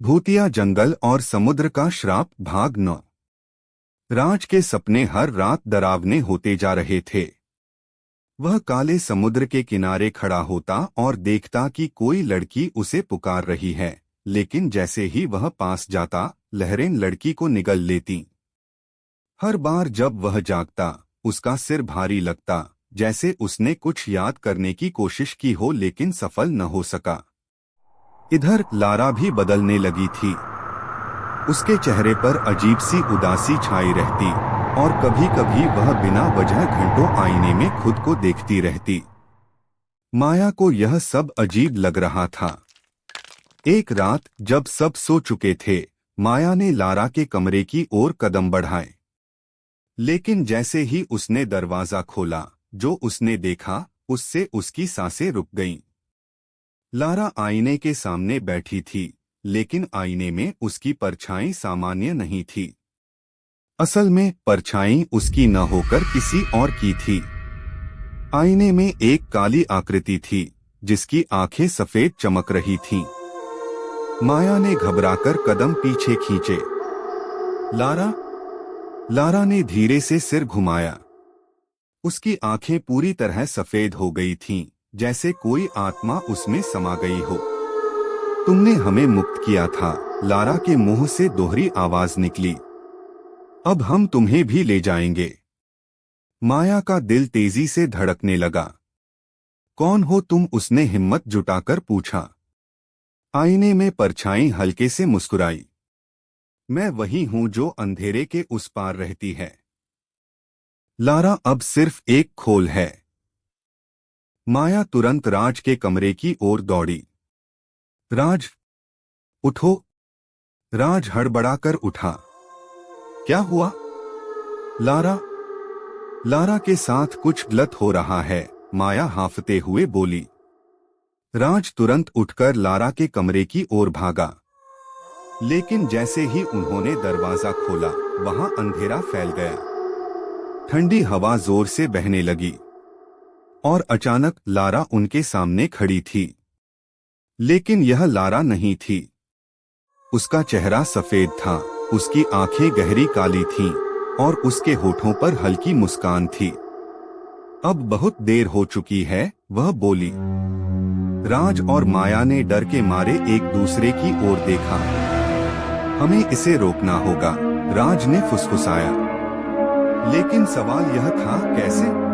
भूतिया जंगल और समुद्र का श्राप भाग 9। राज के सपने हर रात डरावने होते जा रहे थे। वह काले समुद्र के किनारे खड़ा होता और देखता कि कोई लड़की उसे पुकार रही है, लेकिन जैसे ही वह पास जाता, लहरें लड़की को निगल लेती। हर बार जब वह जागता, उसका सिर भारी लगता, जैसे उसने कुछ याद करने की कोशिश की हो लेकिन सफल न हो सका। इधर लारा भी बदलने लगी थी। उसके चेहरे पर अजीब सी उदासी छाई रहती और कभी कभी वह बिना वजह घंटों आईने में खुद को देखती रहती। माया को यह सब अजीब लग रहा था। एक रात जब सब सो चुके थे, माया ने लारा के कमरे की ओर कदम बढ़ाए। लेकिन जैसे ही उसने दरवाजा खोला, जो उसने देखा उससे उसकी सांसें रुक गईं। लारा आईने के सामने बैठी थी, लेकिन आईने में उसकी परछाई सामान्य नहीं थी। असल में परछाई उसकी न होकर किसी और की थी। आईने में एक काली आकृति थी, जिसकी आंखें सफेद चमक रही थीं। माया ने घबराकर कदम पीछे खींचे। लारा? लारा ने धीरे से सिर घुमाया। उसकी आंखें पूरी तरह सफेद हो गई थीं, जैसे कोई आत्मा उसमें समा गई हो। तुमने हमें मुक्त किया था, लारा के मुंह से दोहरी आवाज निकली। अब हम तुम्हें भी ले जाएंगे। माया का दिल तेजी से धड़कने लगा। कौन हो तुम? उसने हिम्मत जुटाकर पूछा। आईने में परछाई हल्के से मुस्कुराई। मैं वही हूं जो अंधेरे के उस पार रहती है। लारा अब सिर्फ एक खोल है। माया तुरंत राज के कमरे की ओर दौड़ी। राज, उठो। राज हड़बड़ाकर उठा। क्या हुआ? लारा? लारा के साथ कुछ गलत हो रहा है, माया हांफते हुए बोली। राज तुरंत उठकर लारा के कमरे की ओर भागा। लेकिन जैसे ही उन्होंने दरवाजा खोला, वहां अंधेरा फैल गया। ठंडी हवा जोर से बहने लगी और अचानक लारा उनके सामने खड़ी थी। लेकिन यह लारा नहीं थी। उसका चेहरा सफेद था, उसकी आंखें गहरी काली थीं और उसके होठों पर हल्की मुस्कान थी। अब बहुत देर हो चुकी है, वह बोली। राज और माया ने डर के मारे एक दूसरे की ओर देखा। हमें इसे रोकना होगा, राज ने फुसफुसाया। लेकिन सवाल यह था, कैसे?